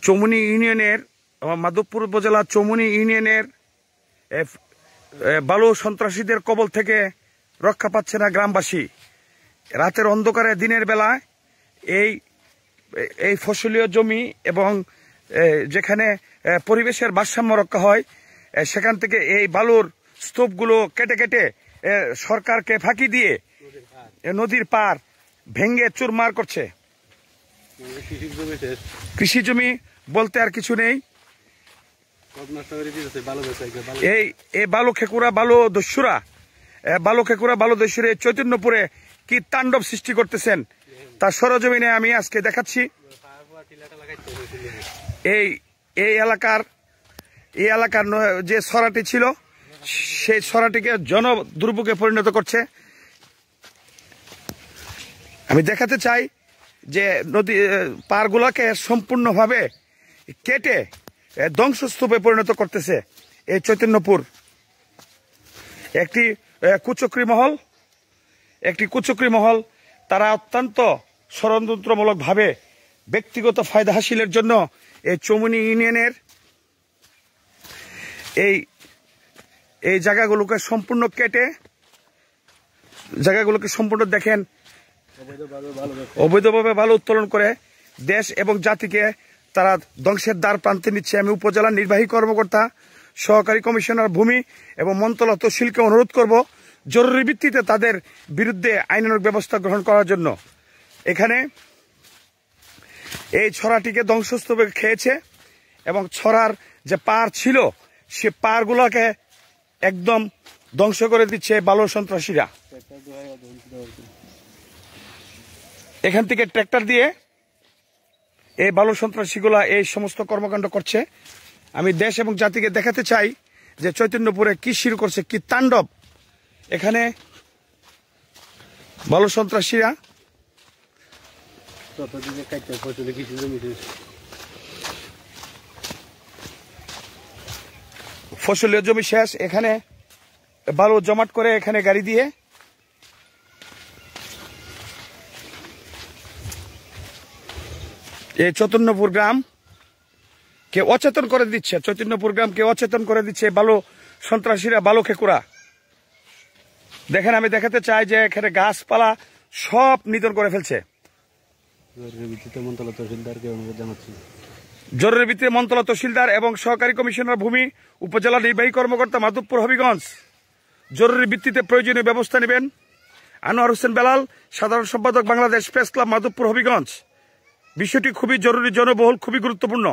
চৌমুহনী ইউনিয়নের মাধবপুর উপজেলা চৌমুহনী ইউনিয়নের বালু সন্ত্রাসীদের কবল থেকে রক্ষা পাচ্ছে না গ্রামবাসী। রাতের অন্ধকারে দিনের বেলায় এই ফসলীয় জমি এবং যেখানে পরিবেশের ভারসাম্য রক্ষা হয় সেখান থেকে এই বালুর স্তূপগুলো কেটে কেটে সরকারকে ফাঁকি দিয়ে নদীর পার ভেঙ্গে চুরমার করছে। কৃষি জমি বলতে আর কিছু নেই। এই বালু খেকুরা বালু দস্যুরা চৈতন্যপুরে কি তাণ্ডব সৃষ্টি করতেছেন তার সরজমিনে আমি আজকে দেখাচ্ছি। এই এলাকার যে সরাটি ছিল সেই সরাটিকে জন দুর্ভোগে পরিণত করছে। আমি দেখাতে চাই যে নদী পারগুলোকে সম্পূর্ণভাবে কেটে ধ্বংসস্তূপে পরিণত করতেছে এই চৈতন্যপুর। একটি কুচক্রী মহল তারা অত্যন্ত ষড়যন্ত্রমূলকভাবে ব্যক্তিগত ফায়দা হাসিলের জন্য এই চৌমুহনী ইউনিয়নের এই জায়গাগুলোকে সম্পূর্ণ কেটে দেখেন অবৈধভাবে বালু উত্তোলন করে দেশ এবং জাতিকে তারা ধ্বংসের দ্বার প্রান্তে নিচ্ছে। আমি উপজেলা নির্বাহী কর্মকর্তা, সহকারী কমিশনার ভূমি এবং মন্ত্রণালয় তহসিলকে অনুরোধ করব জরুরি ভিত্তিতে তাদের বিরুদ্ধে আইনানুগ ব্যবস্থা গ্রহণ করার জন্য। এখানে এই ছড়াটিকে ধ্বংসস্তূপে খেয়েছে এবং ছড়ার যে পার ছিল সে পারগুলোকে একদম ধ্বংস করে দিচ্ছে বালু সন্ত্রাসীরা। এখান থেকে ট্র্যাক্টর দিয়ে এই বালু সন্ত্রাসীগুলা এই সমস্ত কর্মকাণ্ড করছে। আমি দেশ এবং জাতিকে দেখাতে চাই যে চৈতন্যপুরে কি শুরু করছে, কি তাণ্ডব। এখানে বালু সন্ত্রাসীরা ফসলীয় জমি শেষ, এখানে বালু জমাট করে এখানে গাড়ি দিয়ে এই চৈতন্যপুর গ্রামকে অচেতন করে দিচ্ছে। বালু সন্ত্রাসীরা, বালু খেকুরা। দেখেন, আমি দেখাতে চাই যে এখানে গাছপালা সব নিধন করে ফেলছে। জরুরি ভিত্তিতে মন্ত্রণালয় তহসিলদার এবং সহকারী কমিশনার ভূমি, উপজেলা নির্বাহী কর্মকর্তা মাধবপুর হবিগঞ্জ জরুরি ভিত্তিতে প্রয়োজনীয় ব্যবস্থা নেবেন। আনোয়ার হোসেন বেলাল, সাধারণ সম্পাদক, বাংলাদেশ প্রেস ক্লাব, মাধবপুর হবিগঞ্জ। বিষয়টি খুবই জরুরি, জনবহুল, খুবই গুরুত্বপূর্ণ।